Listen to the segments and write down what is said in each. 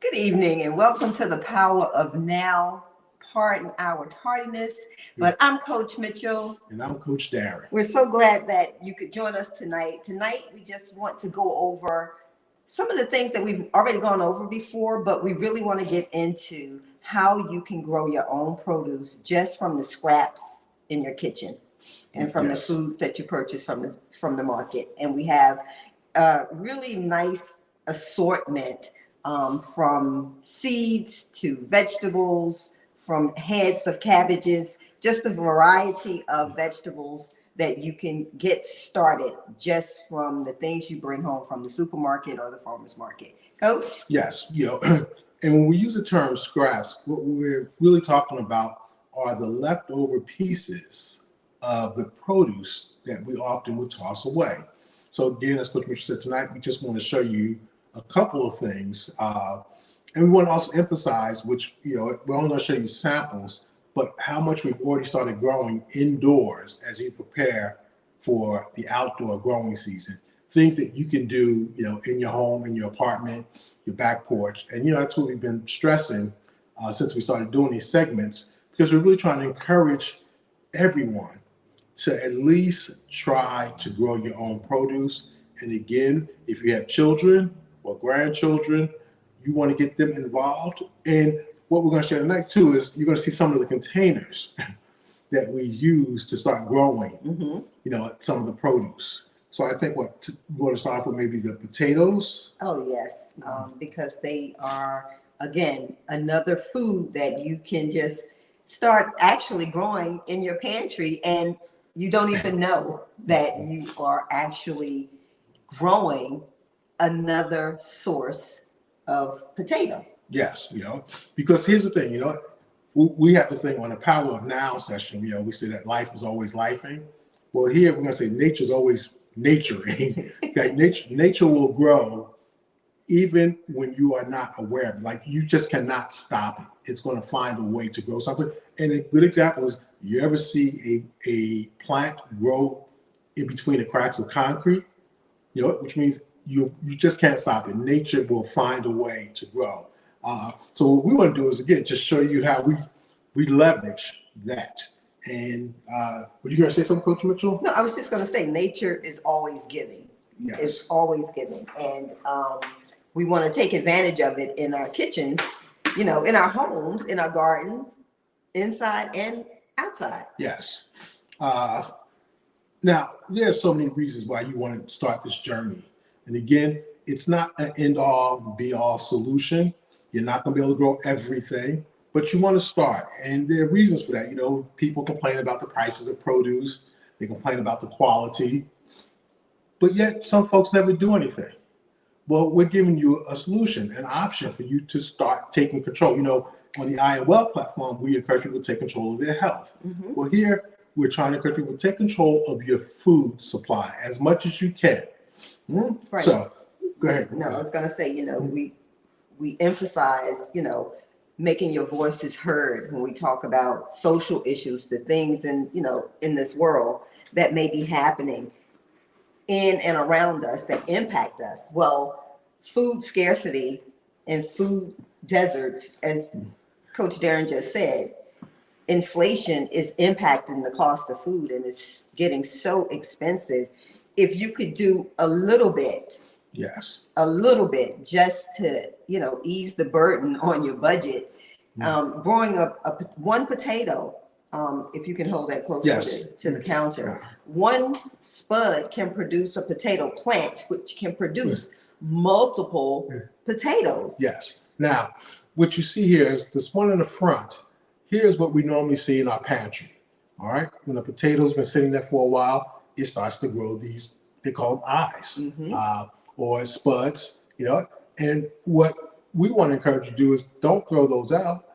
Good evening and welcome to the Power of Now. Pardon our tardiness, but I'm Coach Mitchell. And I'm Coach Darren. We're so glad that you could join us tonight. Tonight, we just want to go over some of the things that we've already gone over before, but we really want to get into how you can grow your own produce just from the scraps in your kitchen and from the foods that you purchase from the market. And we have a really nice assortment from seeds to vegetables, from heads of cabbages, just a variety of vegetables that you can get started just from the things you bring home from the supermarket or the farmer's market. Coach? Yes, and when we use the term scraps, what we're really talking about are the leftover pieces of the produce that we often would toss away. So again, as Coach Mitchell said tonight, we just want to show you a couple of things. And we want to also emphasize, which, we're only going to show you samples, but how much we've already started growing indoors as you prepare for the outdoor growing season. Things that you can do, in your home, in your apartment, your back porch. And, that's what we've been stressing since we started doing these segments, because we're really trying to encourage everyone to at least try to grow your own produce. And again, if you have children or grandchildren, you want to get them involved. And what we're going to share tonight too is you're going to see some of the containers that we use to start growing, some of the produce. So I think we're going to start off with maybe the potatoes. Oh, yes, because they are, again, another food that you can just start actually growing in your pantry, and you don't even know that you are actually growing another source of potato. Yes, because here's the thing, we have to think on the Power of Now session, we say that life is always lifing. Well, here we're going to say nature's always naturing. That nature will grow even when you are not aware of it. Like, you just cannot stop it. It's going to find a way to grow something. And a good example is, you ever see a plant grow in between the cracks of concrete? Which means you just can't stop it. Nature will find a way to grow. So what we want to do is, again, just show you how we leverage that. And were you going to say something, Coach Mitchell? No, I was just going to say nature is always giving. Yes. It's always giving. And we want to take advantage of it in our kitchens, in our homes, in our gardens, inside and outside. Yes. Now, there are so many reasons why you want to start this journey. And again, it's not an end-all, be-all solution. You're not going to be able to grow everything, but you want to start. And there are reasons for that. People complain about the prices of produce. They complain about the quality. But yet, some folks never do anything. Well, we're giving you a solution, an option for you to start taking control. On the I Am Well platform, we encourage people to take control of their health. Mm-hmm. Well, here, we're trying to encourage people to take control of your food supply as much as you can. Mm-hmm. Right. So, go ahead. No, I was going to say, we emphasize, making your voices heard when we talk about social issues, the things in this world that may be happening in and around us that impact us. Well, food scarcity and food deserts, as Coach Darren just said, inflation is impacting the cost of food, and it's getting so expensive. If you could do a little bit, just to, ease the burden on your budget, growing one potato, if you can hold that closer to the counter, one spud can produce a potato plant, which can produce multiple potatoes. Yes. Now, what you see here is this one in the front. Here's what we normally see in our pantry. All right. When the potato's been sitting there for a while, it starts to grow these, they call them eyes, or spuds, and what we want to encourage you to do is don't throw those out.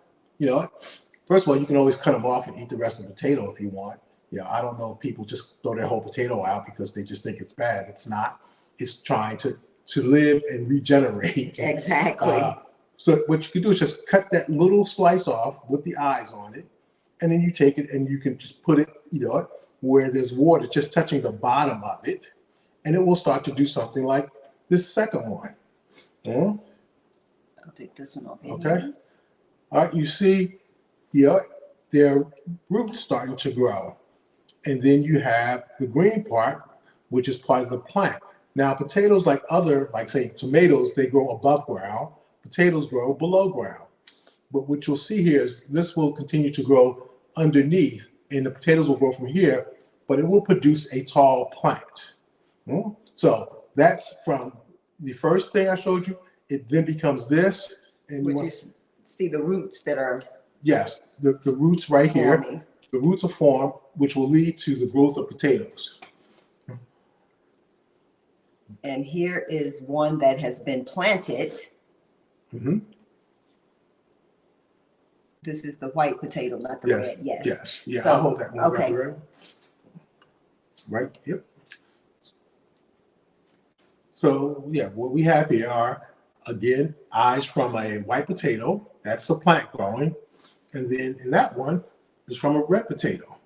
First of all, you can always cut them off and eat the rest of the potato if you want. I don't know if people just throw their whole potato out because they just think it's bad. It's not. It's trying to live and regenerate. Exactly. So what you can do is just cut that little slice off with the eyes on it, and then you take it and you can just put it, where there's water just touching the bottom of it, and it will start to do something like this second one. take this one off. Okay. All right, you see, yeah, their roots starting to grow. And then you have the green part, which is part of the plant. Now, potatoes, like say tomatoes, they grow above ground. Potatoes grow below ground. But what you'll see here is this will continue to grow underneath, and the potatoes will grow from here, but it will produce a tall plant. So that's from the first thing I showed you. It then becomes this. And Which you see the roots that are yes, the roots right here. forming. The roots are formed, which will lead to the growth of potatoes. And here is one that has been planted. Mm-hmm. This is the white potato, not the red. Yes. Yes. Yeah, So, I'll hold that one. okay. Right. Yep. So, yeah, what we have here are, again, eyes from a white potato. That's the plant growing. And then in that one is from a red potato,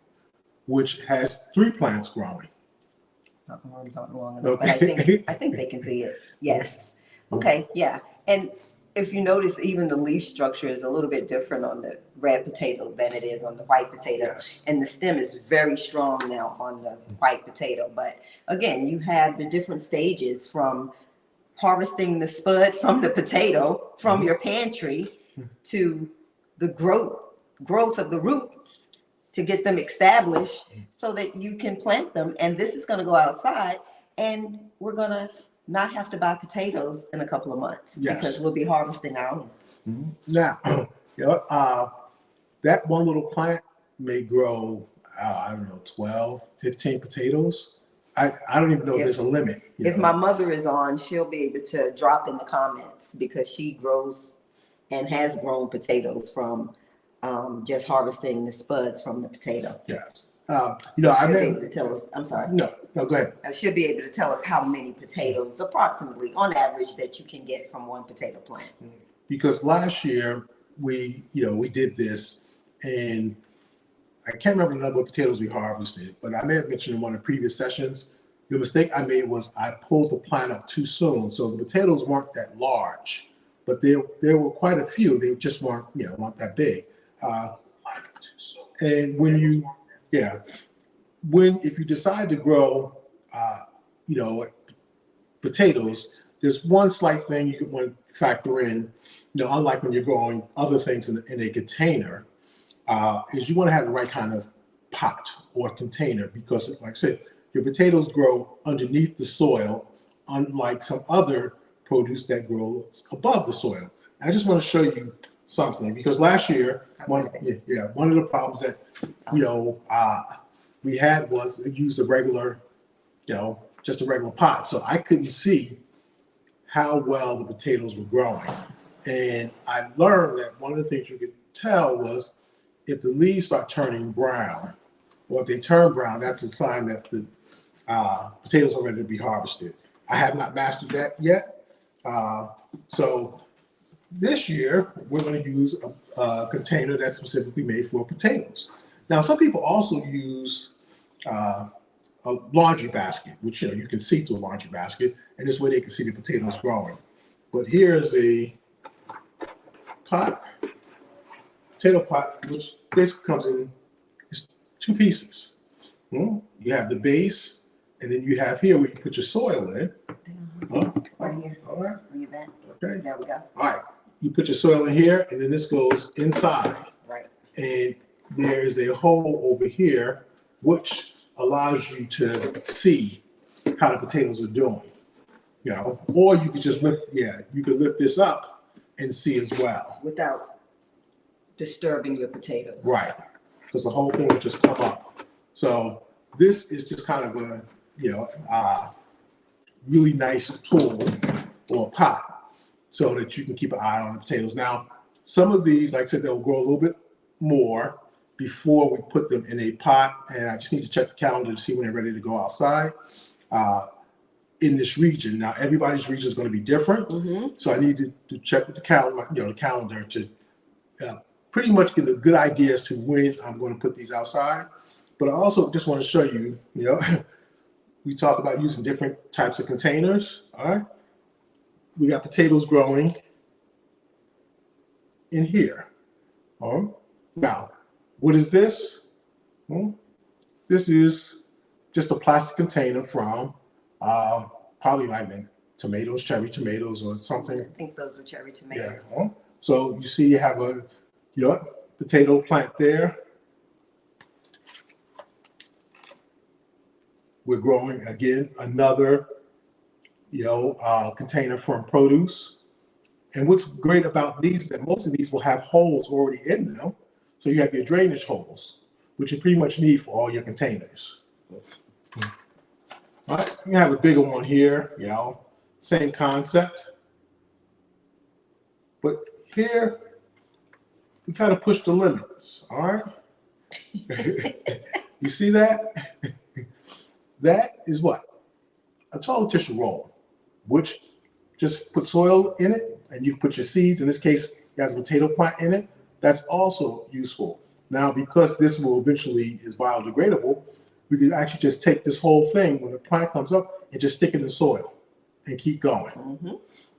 which has 3 plants growing. My arms aren't long enough, Okay. but I think they can see it. Yes. Okay. Yeah. And if you notice, even the leaf structure is a little bit different on the red potato than it is on the white potato. Yes. And the stem is very strong now on the white potato. But again, you have the different stages from harvesting the spud from the potato from your pantry to the growth of the roots to get them established so that you can plant them. And this is going to go outside, and we're going to not have to buy potatoes in a couple of months. Yes. Because we'll be harvesting our own. Now, that one little plant may grow, I don't know, 12, 15 potatoes. I don't even know if there's a limit. If my mother is on, she'll be able to drop in the comments because she grows and has grown potatoes from just harvesting the spuds from the potato. Yes. So I she'll be mean, able to tell us, I'm sorry. no, go ahead. She'll be able to tell us how many potatoes approximately on average that you can get from one potato plant. Because last year we did this, and I can't remember the number of potatoes we harvested, but I may have mentioned in one of the previous sessions, the mistake I made was I pulled the plant up too soon. So the potatoes weren't that large, but there were quite a few. They just weren't that big. And if you decide to grow, potatoes, there's one slight thing you want to factor in, unlike when you're growing other things in a container, is you want to have the right kind of pot or container, because like I said, your potatoes grow underneath the soil, unlike some other produce that grows above the soil. I just want to show you something, because last year, one of the problems that, we had was it used a regular, just a regular pot. So I couldn't see how well the potatoes were growing. And I learned that one of the things you could tell was if the leaves start turning brown, or if they turn brown, that's a sign that the potatoes are ready to be harvested. I have not mastered that yet. So this year, we're going to use a container that's specifically made for potatoes. Now, some people also use a laundry basket, which you can see through a laundry basket, and this way they can see the potatoes growing. But here's a potato pot, which basically comes in 2 pieces. You have the base, and then you have here where you put your soil in. Right here. All right. Bring it back. Okay. There we go. All right. You put your soil in here, and then this goes inside. Right. And there is a hole over here, which allows you to see how the potatoes are doing. Or you could just lift this up and see as well. Without disturbing your potatoes. Right. Because the whole thing would just come up. So this is just kind of a really nice tool or pot so that you can keep an eye on the potatoes. Now, some of these, like I said, they'll grow a little bit more before we put them in a pot, and I just need to check the calendar to see when they're ready to go outside in this region. Now, everybody's region is going to be different, so I need to check with the calendar to pretty much get a good idea as to when I'm going to put these outside. But I also just want to show you, we talk about using different types of containers. All right, we got potatoes growing in here. Now, what is this? This is just a plastic container from probably like tomatoes, cherry tomatoes or something. I think those are cherry tomatoes. Yeah. So you see you have a potato plant there. We're growing again another container from produce. And what's great about these is that most of these will have holes already in them. So you have your drainage holes, which you pretty much need for all your containers. All right, you have a bigger one here, same concept. But here, we kind of push the limits, all right? You see that? That is what? A toilet tissue roll, which just put soil in it, and you put your seeds. In this case, it has a potato plant in it. That's also useful. Now, because this will eventually is biodegradable, we can actually just take this whole thing when the plant comes up and just stick it in the soil and keep going. Mm-hmm.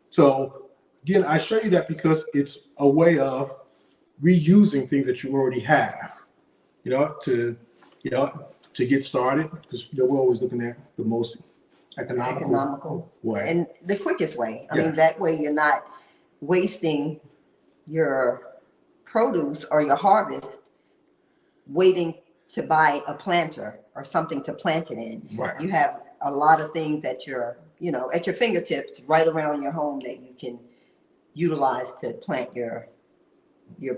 So again, I show you that because it's a way of reusing things that you already have, to get started, because we're always looking at the most economical way and the quickest way. I Yeah. mean, that way you're not wasting your produce or your harvest waiting to buy a planter or something to plant it in. Right. You have a lot of things at your fingertips right around your home that you can utilize to plant your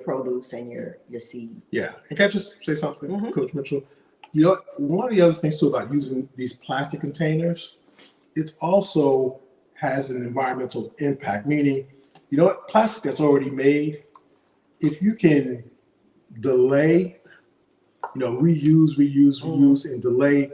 produce and your seed. Yeah. And can I just say something, Mhm. Coach Mitchell? One of the other things too about using these plastic containers, it also has an environmental impact, meaning, plastic that's already made, if you can delay, reuse, and delay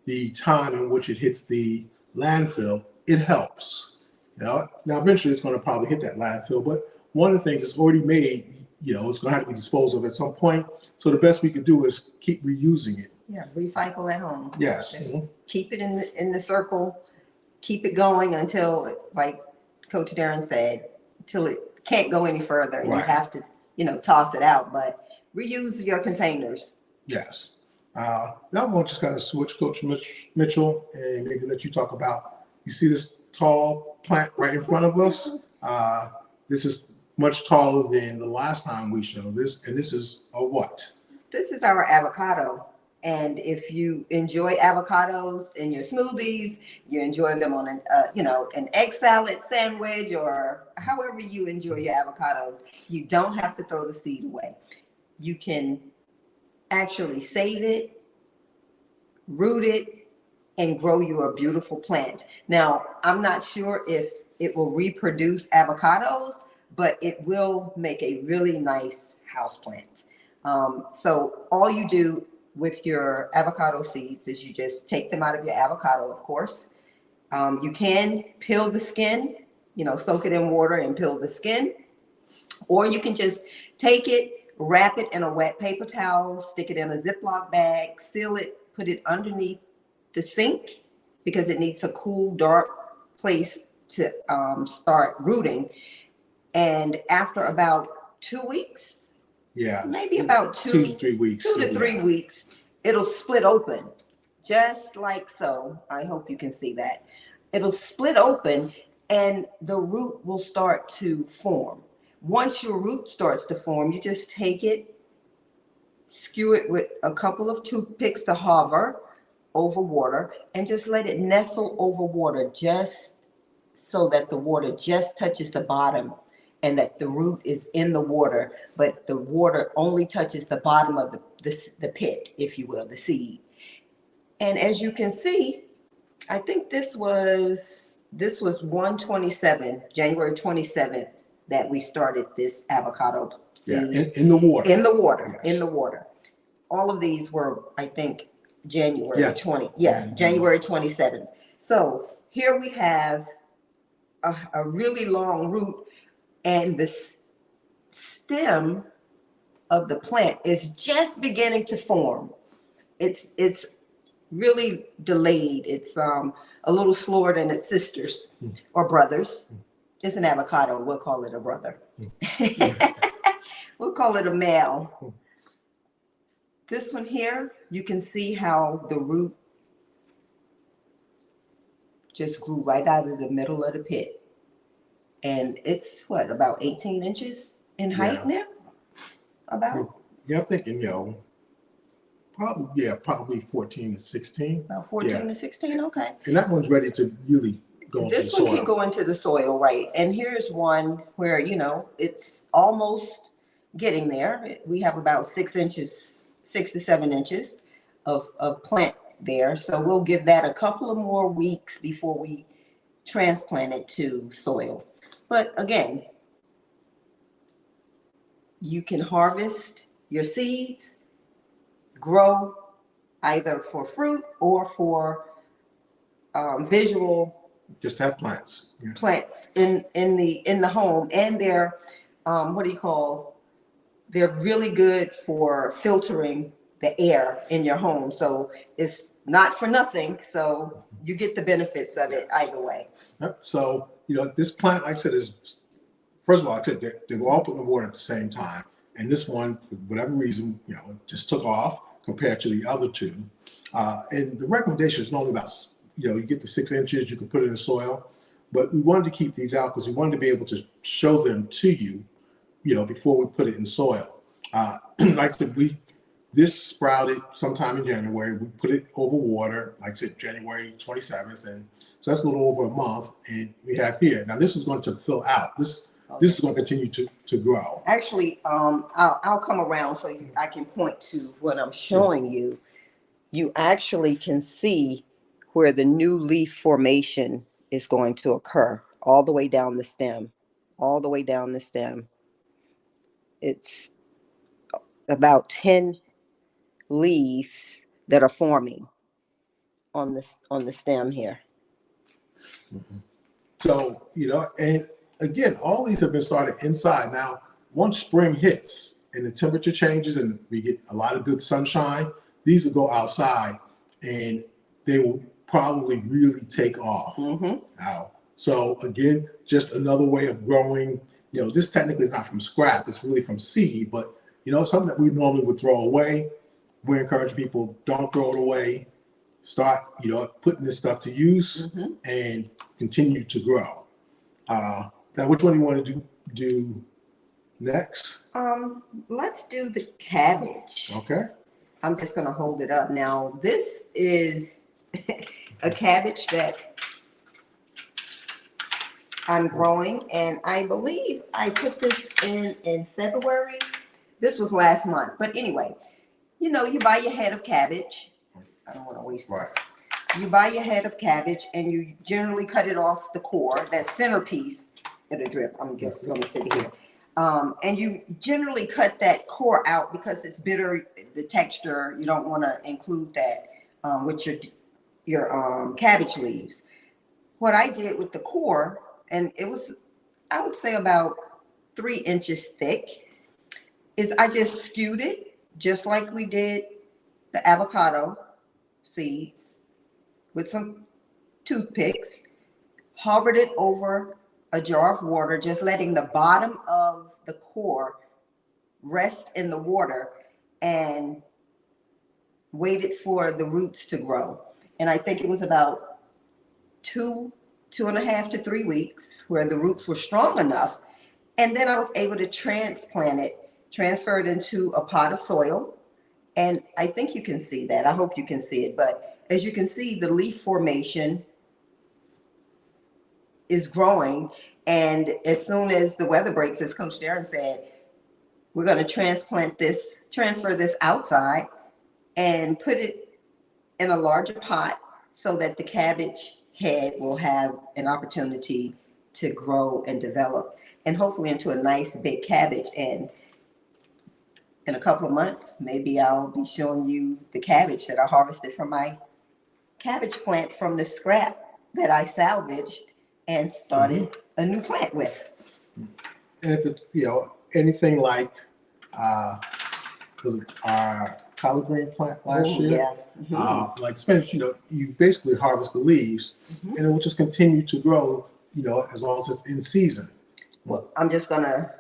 the time in which it hits the landfill, it helps. Now eventually it's going to probably hit that landfill, but one of the things that's already made, it's going to have to be disposed of at some point. So the best we could do is keep reusing it. Yeah, recycle at home. Yes. Just Mhm. keep it in the circle, keep it going until, like Coach Darren said, till it can't go any further and you Right. have to, toss it out. But reuse your containers. Yes. Now I'm going to just kind of switch, Coach Mitchell, and maybe let you talk about, you see this tall plant right in front of us? This is much taller than the last time we showed this, and this is a what? This is our avocado. And if you enjoy avocados in your smoothies, you enjoy them on an egg salad sandwich, or however you enjoy your avocados, you don't have to throw the seed away. You can actually save it, root it, and grow you a beautiful plant. Now, I'm not sure if it will reproduce avocados, but it will make a really nice house plant. So all you do with your avocado seeds is you just take them out of your avocado, of course. You can peel the skin, soak it in water and peel the skin. Or you can just take it, wrap it in a wet paper towel, stick it in a Ziploc bag, seal it, put it underneath the sink because it needs a cool, dark place to start rooting. And after about 2 weeks, Yeah. maybe about 2 to 3 weeks. 2 to 3 weeks, it'll split open, just like so. I hope you can see that. It'll split open and the root will start to form. Once your root starts to form, you just take it, skew it with a couple of toothpicks to hover over water, and just let it nestle over water, just so that the water just touches the bottom and that the root is in the water, but the water only touches the bottom of the pit, if you will, the seed. And as you can see, I think this was 1/27, January 27th, that we started this avocado seed. Yeah, in the water. In the water, Yes. in the water. All of these were, I think, January Yeah. 20. Yeah, January 27th. So here we have a really long root, and the stem of the plant is just beginning to form. It's really delayed. It's a little slower than its sisters or brothers. It's an avocado. We'll call it a brother. we'll call it a male. This one here, you can see how the root just grew right out of the middle of the pit. And it's what, about 18 inches in height now? About? Yeah, I'm thinking, probably 14 to 16. About 14 to 16, okay. And that one's ready to really go into the This soil. one can go into the soil, right? And here's one where, it's almost getting there. We have about 6 to 7 inches of plant there. So we'll give that a couple of more weeks before we transplant it to soil. But again, you can harvest your seeds, grow either for fruit or for visual Just have plants. Yeah. plants in the home, and they're they're really good for filtering the air in your home. So it's not for nothing. So you get the benefits of it either way. Yep. So, this plant, like I said, first of all, like I said, they were all put in the water at the same time. And this one, for whatever reason, it just took off compared to the other two. And the recommendation is normally about, you get the 6 inches, you can put it in the soil. But we wanted to keep these out because we wanted to be able to show them to you, before we put it in soil. Like I said, this sprouted sometime in January. We put it over water, like I said, January 27th. And so that's a little over a month. And we have here. Now, this is going to fill out. This is going to continue to grow. Actually, I'll come around so I can point to what I'm showing you. You actually can see where the new leaf formation is going to occur all the way down the stem, It's about 10 leaves that are forming on the stem here. Mm-hmm. So, and again, all these have been started inside. Now, once spring hits and the temperature changes and we get a lot of good sunshine, these will go outside and they will probably really take off. Now, so again, just another way of growing. This technically is not from scrap, it's really from seed, but something that we normally would throw away. We encourage people, don't throw it away. Start, putting this stuff to use and continue to grow. Now, which one do you want to do next? Let's do the cabbage. Okay. I'm just going to hold it up. Now, this is a cabbage that I'm growing, and I believe I put this in February. This was last month. But anyway, you buy your head of cabbage. I don't want to waste this. You buy your head of cabbage, and you generally cut it off the core, that centerpiece. It'll drip. I'm just going to sit here. And you generally cut that core out because it's bitter, the texture. You don't want to include that with your cabbage leaves. What I did with the core, and it was, I would say about 3 inches thick, is I just skewed it just like we did the avocado seeds with some toothpicks, hovered it over a jar of water, just letting the bottom of the core rest in the water, and waited for the roots to grow. And I think it was about 2.5 to 3 weeks where the roots were strong enough. And then I was able to transfer it into a pot of soil. And I think you can see that. I hope you can see it. But as you can see, the leaf formation is growing. And as soon as the weather breaks, as Coach Darren said, we're going to transfer this outside and put it in a larger pot so that the cabbage head will have an opportunity to grow and develop, and hopefully into a nice big cabbage. And in a couple of months, maybe I'll be showing you the cabbage that I harvested from my cabbage plant from the scrap that I salvaged and started a new plant with. And if it's, anything like, was it our collard green plant last year? Yeah. Like spinach, you basically harvest the leaves and it will just continue to grow, as long as it's in season. Well, I'm just gonna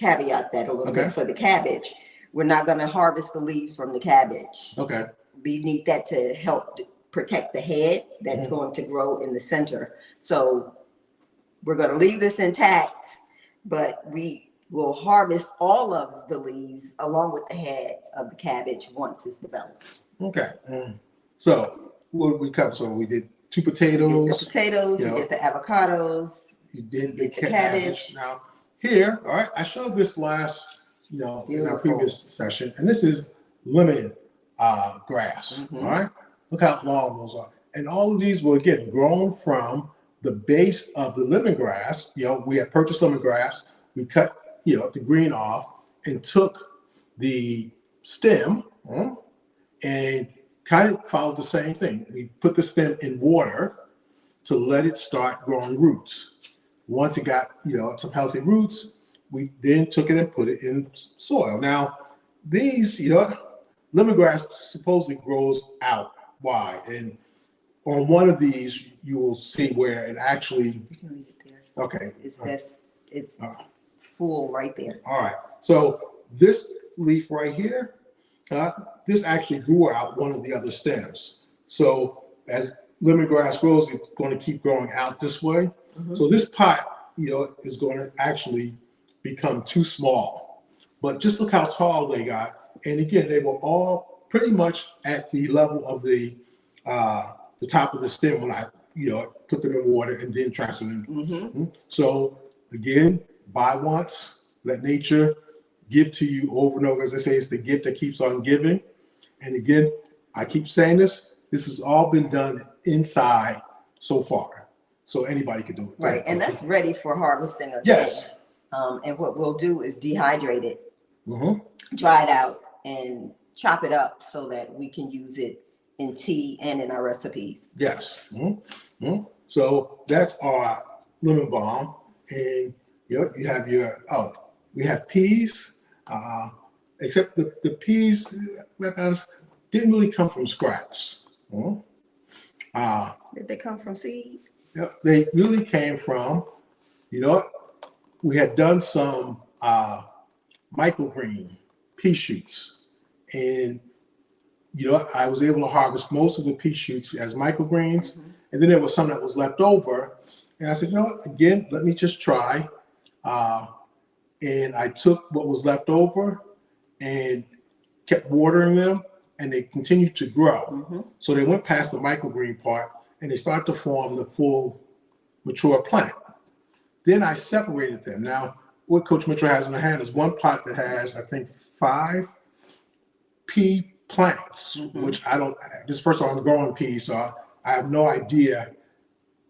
caveat that a little Okay. bit for the cabbage. We're not going to harvest the leaves from the cabbage. Okay. We need that to help protect the head that's going to grow in the center. So we're going to leave this intact, but we will harvest all of the leaves along with the head of the cabbage once it's developed. Okay. So what we covered? So we did 2 We did potatoes. the potatoes, you we know, did the avocados. You did did the the cabbage. cabbage. Now here, all right, I showed this last, in our Beautiful. previous session, and this is lemon grass. Mhm. All right, look how long those are, and all of these were again grown from the base of the lemongrass. We had purchased lemongrass. We cut, the green off and took the stem and kind of followed the same thing. We put the stem in water to let it start growing roots. Once it got, some healthy roots, we then took it and put it in soil. Now, these, lemongrass supposedly grows out wide. And on one of these, you will see where it actually, You can leave it there. okay. It's full right there. All right. So this leaf right here, this actually grew out one of the other stems. So as lemongrass grows, it's going to keep growing out this way. Mhm. So this pot, is going to actually become too small. But just look how tall they got. And again, they were all pretty much at the level of the top of the stem when I, put them in water and then transfer them. Mm-hmm. So again, buy once, let nature give to you over and over. As I say, it's the gift that keeps on giving. And again, I keep saying this has all been done inside so far. So anybody can do it. Right, and that's ready for harvesting again. Yes. And what we'll do is dehydrate it, Mm-hmm. dry it out, and chop it up so that we can use it in tea and in our recipes. Yes. Mm-hmm. So that's our lemon balm. And you have we have peas, except the peas didn't really come from scraps. Did they come from seed? They really came from, we had done some microgreen pea shoots, and I was able to harvest most of the pea shoots as microgreens, and then there was some that was left over, and I said, again, let me just try, and I took what was left over and kept watering them, and they continued to grow. Mm-hmm. So they went past the microgreen part, and they started to form the full mature plant. Then I separated them. Now, what Coach Mitchell has in her hand is one pot that has, I think, 5 pea plants, which this is the first time I'm growing peas, so I have no idea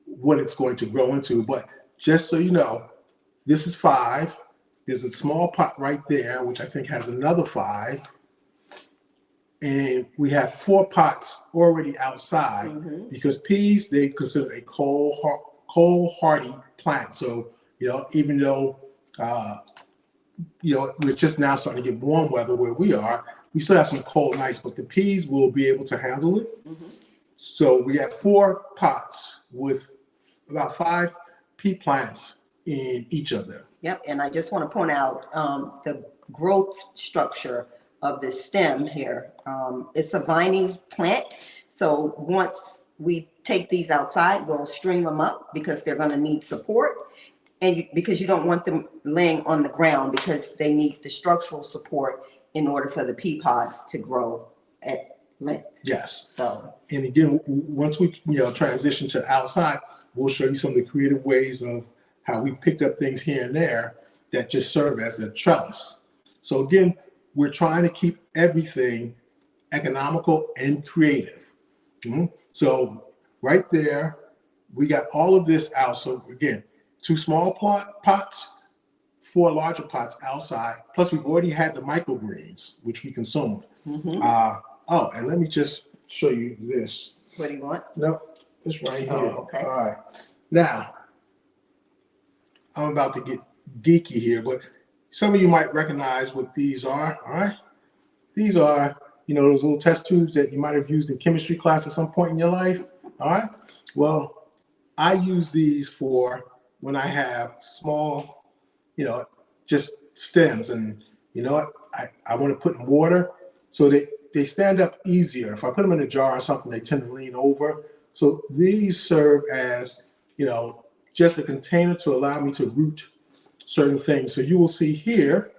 what it's going to grow into. But just so you know, this is 5. There's a small pot right there, which I think has another 5. And we have 4 pots already outside because peas, they consider a cold hardy plant. So, even though, we're just now starting to get warm weather where we are, we still have some cold nights, but the peas will be able to handle it. So we have 4 pots with about 5 pea plants in each of them. Yep, and I just want to point out the growth structure of the stem here. It's a viney plant, so once we take these outside, we'll string them up because they're going to need support, and because you don't want them laying on the ground because they need the structural support in order for the pea pods to grow at length. Yes. So, and again, once we transition to outside, we'll show you some of the creative ways of how we picked up things here and there that just serve as a trellis. So again, we're trying to keep everything economical and creative. So right there, we got all of this out. So again, 2 small pots, 4 larger pots outside. Plus, we've already had the microgreens, which we consumed. And let me just show you this. what do you want? No, it's right here. Oh, okay. All right. Now, I'm about to get geeky here, but some of you might recognize what these are. All right. These are, those little test tubes that you might have used in chemistry class at some point in your life. All right. Well, I use these for when I have small, just stems, and you know what? I want to put in water so they stand up easier. If I put them in a jar or something, they tend to lean over. So these serve as, you know, just a container to allow me to root certain things. So you will see here,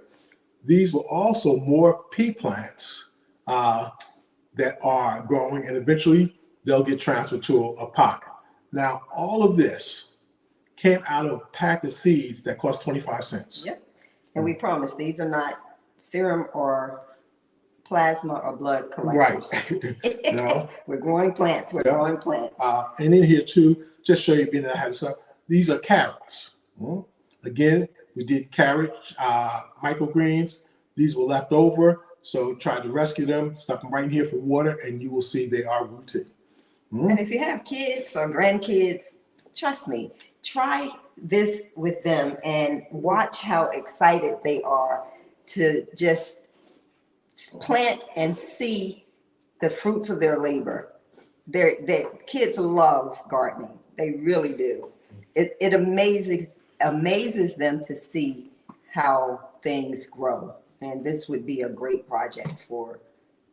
these were also more pea plants that are growing, and eventually they'll get transferred to a pot. Now, all of this came out of a pack of seeds that cost 25 cents. Yep. And we promise these are not serum or plasma or blood collectors. Right. No. We're growing plants. We're growing plants. And in here too, just show you being that I had some. These are carrots. Again, we did carrot microgreens. These were left over, so tried to rescue them, stuck them right in here for water, and you will see they are rooted. And if you have kids or grandkids, trust me, try this with them and watch how excited they are to just plant and see the fruits of their labor. Their kids love gardening. They really do. It amazes them to see how things grow. And this would be a great project for,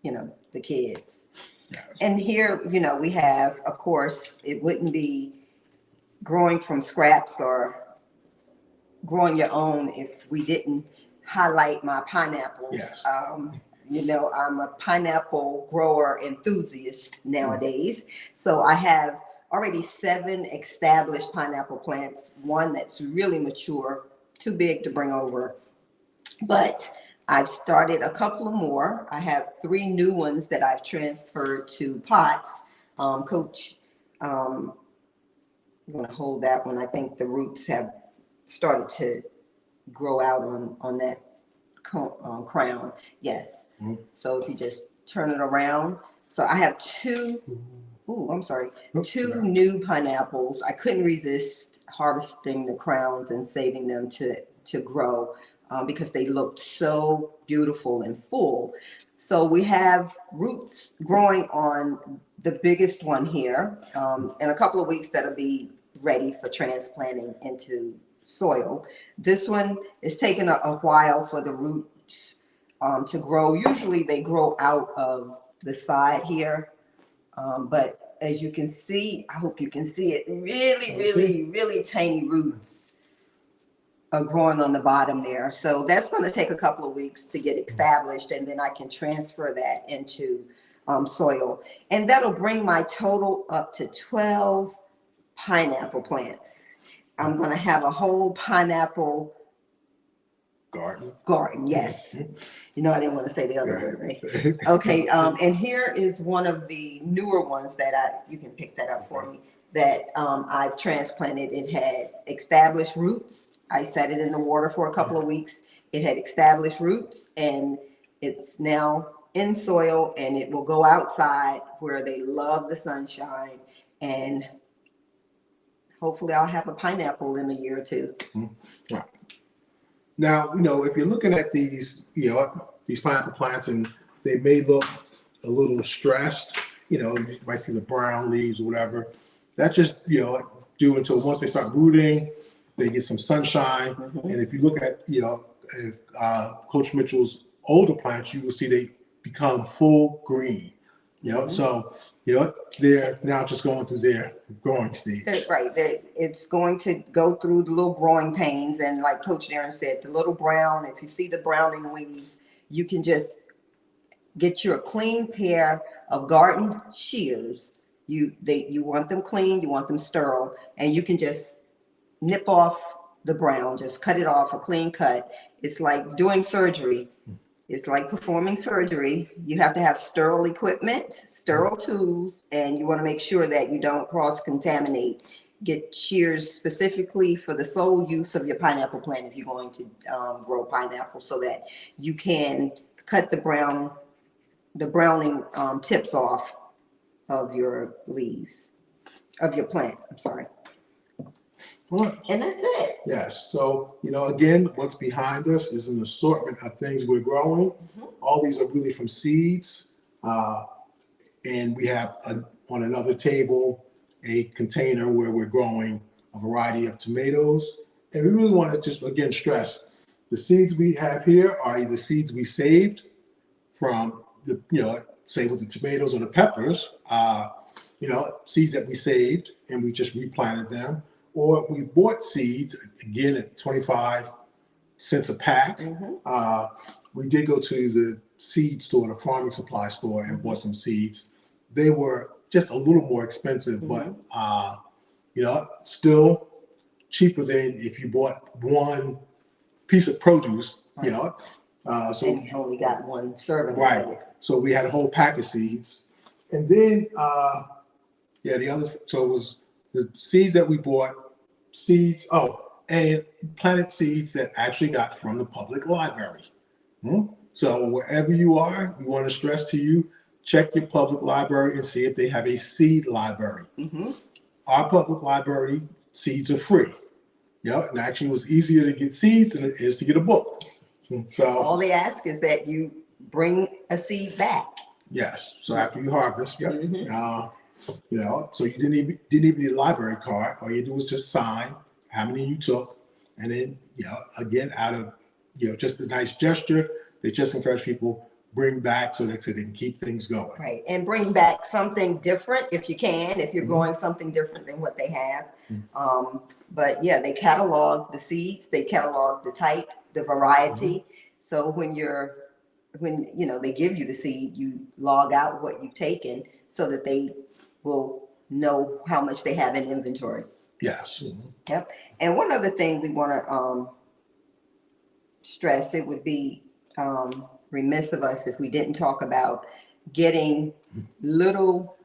you know, the kids. Yes. And here, you know, we have, of course, it wouldn't be growing from scraps or growing your own if we didn't highlight my pineapples. Yes. You know, I'm a pineapple grower enthusiast nowadays. So I have already 7 established pineapple plants, one that's really mature, too big to bring over. But I've started a couple of more. I have 3 new ones that I've transferred to pots. Coach, I'm going to hold that one. I think the roots have started to grow out on that crown. Yes. Mm-hmm. So if you just turn it around. So I have 2 new pineapples. I couldn't resist harvesting the crowns and saving them to grow because they looked so beautiful and full. So we have roots growing on the biggest one here. In a couple of weeks, that'll be ready for transplanting into soil. This one is taking a while for the roots to grow. Usually they grow out of the side here. But as you can see, I hope you can see it, really tiny roots are growing on the bottom there. So that's going to take a couple of weeks to get established, and then I can transfer that into soil. And that'll bring my total up to 12 pineapple plants. I'm going to have a whole pineapple garden, yes. You know, I didn't want to say the other word, right? Okay, and here is one of the newer ones that you can pick that up for me, that I've transplanted. It had established roots. I set it in the water for a couple of weeks. It had established roots, and it's now in soil, and it will go outside where they love the sunshine, and hopefully I'll have a pineapple in a year or two. Right. Now, you know, if you're looking at these, you know, these pineapple plants, and they may look a little stressed, you know, you might see the brown leaves or whatever. That's just, you know, due until once they start rooting, they get some sunshine. Mm-hmm. And if you look at, you know, Coach Mitchell's older plants, you will see they become full green. You know, so, you know, they're now just going through their growing stage. Right. It's going to go through the little growing pains. And like Coach Darren said, the little brown, if you see the browning leaves, you can just get you a clean pair of garden shears. You want them clean, you want them sterile, and you can just nip off the brown, just cut it off, a clean cut. It's like doing surgery. It's like performing surgery. You have to have sterile equipment, sterile tools, and you want to make sure that you don't cross-contaminate. Get shears specifically for the sole use of your pineapple plant if you're going to grow pineapple, so that you can cut the browning tips off of your leaves, of your plant. I'm sorry. Well, and that's it. Yes. So, you know, again, what's behind us is an assortment of things we're growing. Mm-hmm. All these are really from seeds. And we have on another table a container where we're growing a variety of tomatoes. And we really want to just, again, stress, The seeds we have here are either seeds we saved from the, say with the tomatoes or the peppers, seeds that we saved and we just replanted them, or we bought seeds again at 25 cents a pack. We did go to the seed store, the farming supply store, and bought some seeds. They were just a little more expensive, but still cheaper than if you bought one piece of produce. So and you only got one serving. right. So we had a whole pack of seeds, and then the other. So it was the seeds that we bought, seeds. Oh, and planted seeds that actually got from the public library. So wherever you are, we want to stress to you, check your public library and see if they have a seed library. Our public library seeds are free. And actually it was easier to get seeds than it is to get a book. So all they ask is that you bring a seed back. Yes. So after you harvest, so you didn't even need a library card. All you do was just sign how many you took, and then again, out of just a nice gesture, they just encourage people bring back so they can keep things going. Right, and bring back something different if you can, if you're growing something different than what they have. But yeah, they catalog the seeds, they catalog the type, the variety. So when they give you the seed, you log out what you've taken so that they will know how much they have in inventory. Yes. Yep. And one other thing we want to stress, it would be remiss of us if we didn't talk about getting little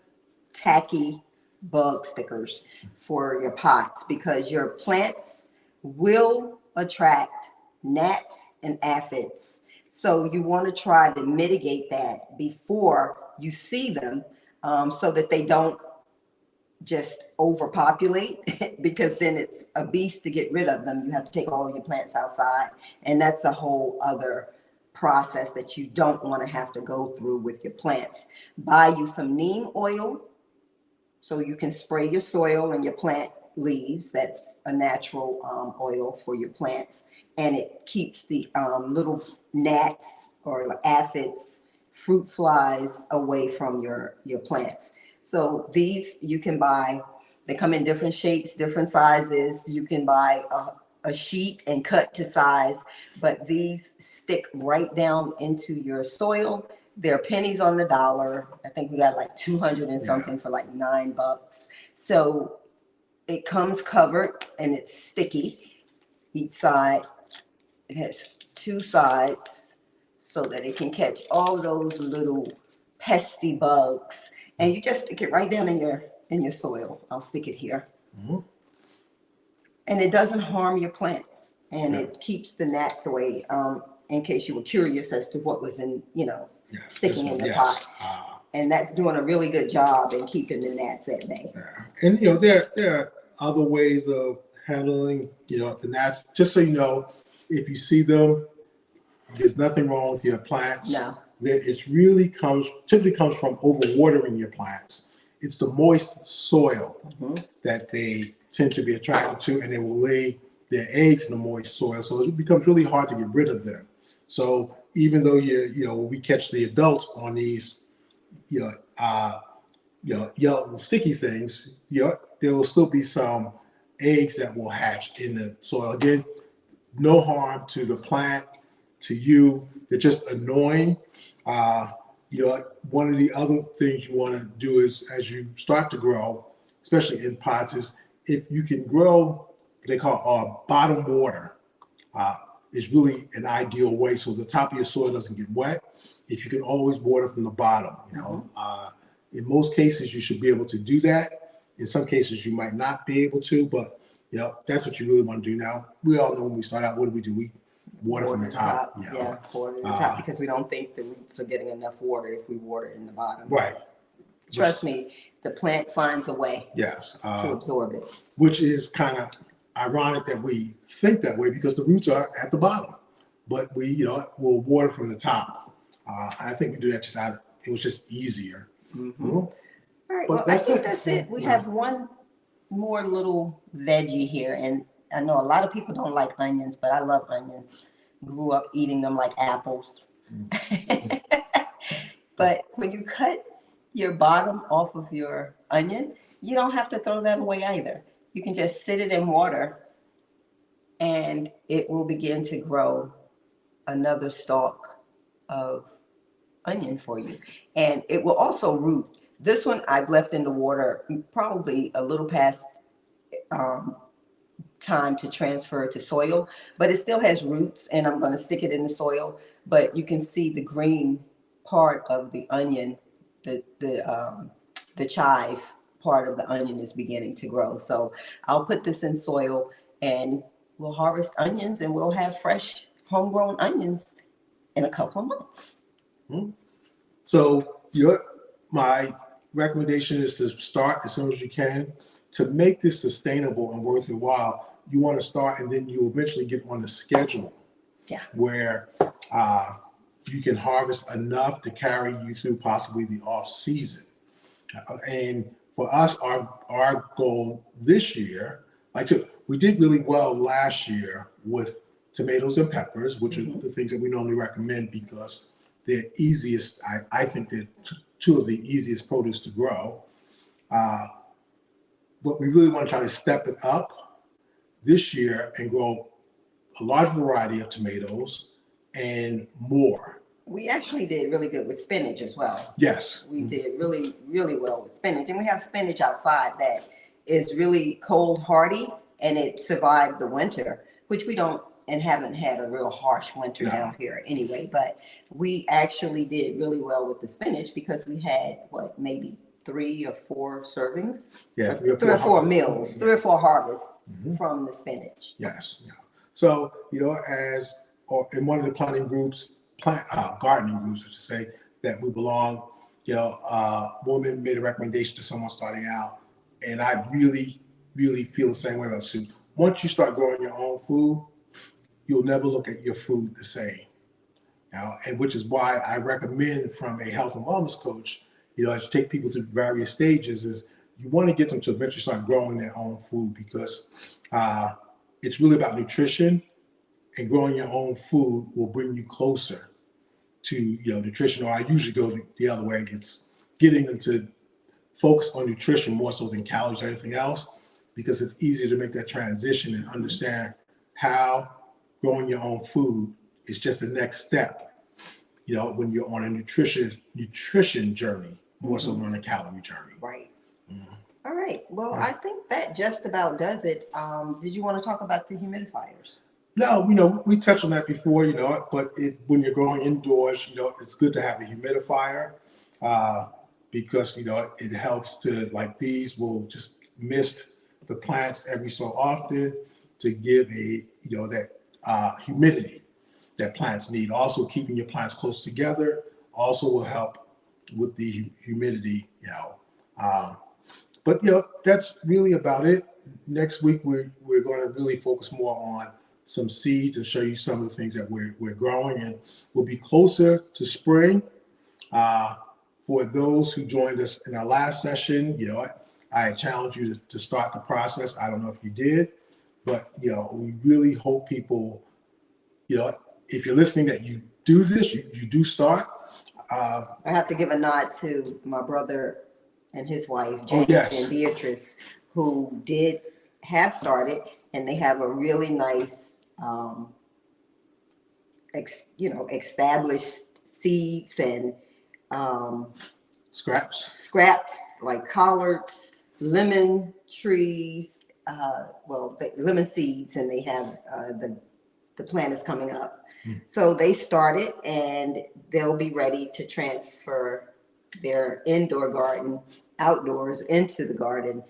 tacky bug stickers for your pots, because your plants will attract gnats and aphids. So you want to try to mitigate that before you see them, so that they don't just overpopulate, because then it's a beast to get rid of them. You have to take all of your plants outside, and that's a whole other process that you don't want to have to go through with your plants. Buy you some neem oil so you can spray your soil and your plant leaves. That's a natural oil for your plants, and it keeps the little gnats or aphids, fruit flies away from your plants. So these you can buy. They come in different shapes, different sizes. You can buy a sheet and cut to size, but these stick right down into your soil. They're pennies on the dollar. I think we got like 200 and something for like $9. So it comes covered and it's sticky. Each side, it has two sides so that it can catch all those little pesky bugs. And you just stick it right down in your soil. I'll stick it here. And it doesn't harm your plants, and it keeps the gnats away. In case you were curious as to what was in, sticking in the pot. And that's doing a really good job in keeping the gnats at bay. And there are other ways of handling the gnats. Just so you know, if you see them, there's nothing wrong with your plants. No. It typically comes from overwatering your plants. It's the moist soil that they tend to be attracted to, and they will lay their eggs in the moist soil. So it becomes really hard to get rid of them. So even though we catch the adults on these, yellow sticky things, there will still be some eggs that will hatch in the soil. Again, no harm to the plant, to you. They're just annoying. One of the other things you want to do is, as you start to grow, especially in pots, is if you can grow what they call bottom water, is really an ideal way. So the top of your soil doesn't get wet. If you can always water from the bottom, in most cases you should be able to do that. In some cases you might not be able to, but that's what you really want to do. Now we all know when we start out, what do? We water from the top. Water from the top, because we don't think the roots are getting enough water if we water in the bottom. Right. Trust me, the plant finds a way to absorb it. Which is kind of ironic that we think that way, because the roots are at the bottom, but we will water from the top. I think we do that it was just easier. All right. Well, I think that's it. We have one more little veggie here, and I know a lot of people don't like onions, but I love onions. grew up eating them like apples. But when you cut your bottom off of your onion, you don't have to throw that away either. You can just sit it in water and it will begin to grow another stalk of onion for you. And it will also root. This one I've left in the water probably a little past time to transfer to soil, but it still has roots, and I'm going to stick it in the soil. But you can see the green part of the onion, the chive part of the onion is beginning to grow. So I'll put this in soil, and we'll harvest onions, and we'll have fresh homegrown onions in a couple of months. So my recommendation is to start as soon as you can. To make this sustainable and worth your while, you want to start, and then you eventually get on a schedule where you can harvest enough to carry you through possibly the off season. And for us, our goal this year, we did really well last year with tomatoes and peppers, which are the things that we normally recommend because they're easiest. I think they're two of the easiest produce to grow. But we really want to try to step it up this year and grow a large variety of tomatoes and more. We actually did really good with spinach as well. Yes. We did really, really well with spinach. And we have spinach outside that is really cold hardy, and it survived the winter, which we don't and haven't had a real harsh winter down here anyway. But we actually did really well with the spinach because we had maybe 3 or 4 servings? Yeah, 3 or 4 meals, 3 or 4 harvests from the spinach. Yes. Yeah. So, in one of the planting groups, gardening groups, I should say, that we belong, a woman made a recommendation to someone starting out, and I really, really feel the same way about food. Once you start growing your own food, you'll never look at your food the same. And which is why I recommend from a health and wellness coach, as you take people through various stages, is you want to get them to eventually start growing their own food because it's really about nutrition, and growing your own food will bring you closer to nutrition. Or I usually go the other way. It's getting them to focus on nutrition more so than calories or anything else, because it's easier to make that transition and understand how growing your own food is just the next step, when you're on a nutrition journey, more so than on a calorie journey. Right. All right. Well, I think that just about does it. Did you want to talk about the humidifiers? No, we touched on that before, but when you're growing indoors, it's good to have a humidifier because, it helps to, like these will just mist the plants every so often to give that humidity that plants need. Also, keeping your plants close together also will help with the humidity, But that's really about it. Next week we're going to really focus more on some seeds and show you some of the things that we're growing, and we'll be closer to spring. For those who joined us in our last session, I challenge you to start the process. I don't know if you did, but we really hope people, if you're listening, that you do this, you do start. I have to give a nod to my brother and his wife, James and Beatrice, who have started, and they have a really nice, established seeds and scraps like collards, lemon trees, lemon seeds, and they have the plant is coming up. So they started, and they'll be ready to transfer their indoor garden outdoors into the garden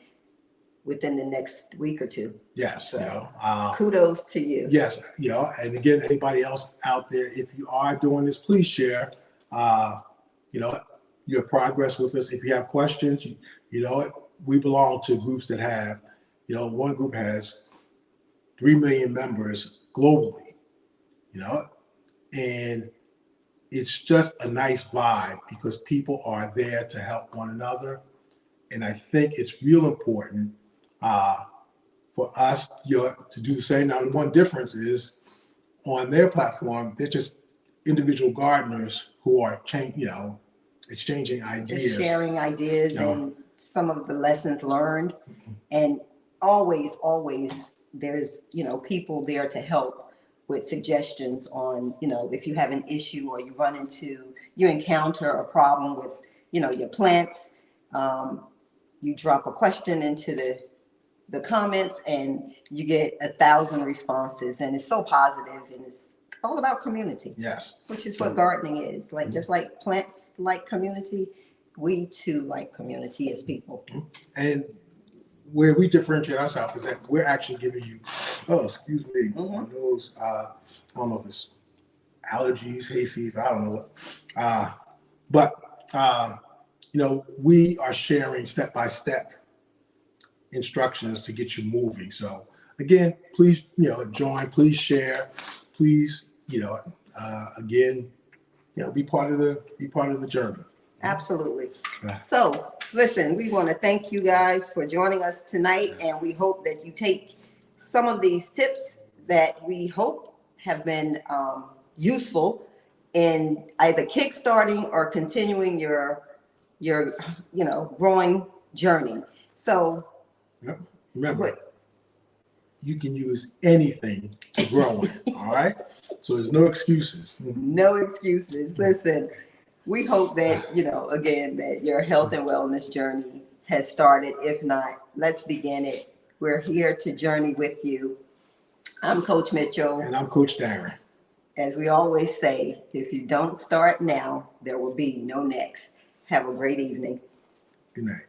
within the next week or 2. Yes. So, kudos to you. Yes. And again, anybody else out there, if you are doing this, please share, your progress with us. If you have questions, we belong to groups that have, one group has 3 million members globally, and it's just a nice vibe because people are there to help one another. And I think it's real important for us to do the same. Now, the one difference is on their platform, they're just individual gardeners who are exchanging Just ideas. sharing ideas Yeah. and some of the lessons learned. And always there's, people there to help with suggestions on, if you have an issue or you encounter a problem with, your plants. You drop a question into the comments and you get 1,000 responses, and it's so positive, and it's all about community. Yes. Which is what gardening is. Like, just like plants like community, we too like community as people. And where we differentiate ourselves is that we're actually giving you, excuse me, my nose, I don't know if it's allergies, hay fever, I don't know what. We are sharing step-by-step instructions to get you moving. So again, please, join, please share, please, again, be part of the journey. Absolutely. Yeah. So listen, we want to thank you guys for joining us tonight, and we hope that you take some of these tips that we hope have been useful in either kickstarting or continuing your growing journey. So Remember, you can use anything to grow in. All right. So there's no excuses. no excuses. Listen, we hope that, again, that your health and wellness journey has started. If not, let's begin it. We're here to journey with you. I'm Coach Mitchell. And I'm Coach Darren. As we always say, if you don't start now, there will be no next. Have a great evening. Good night.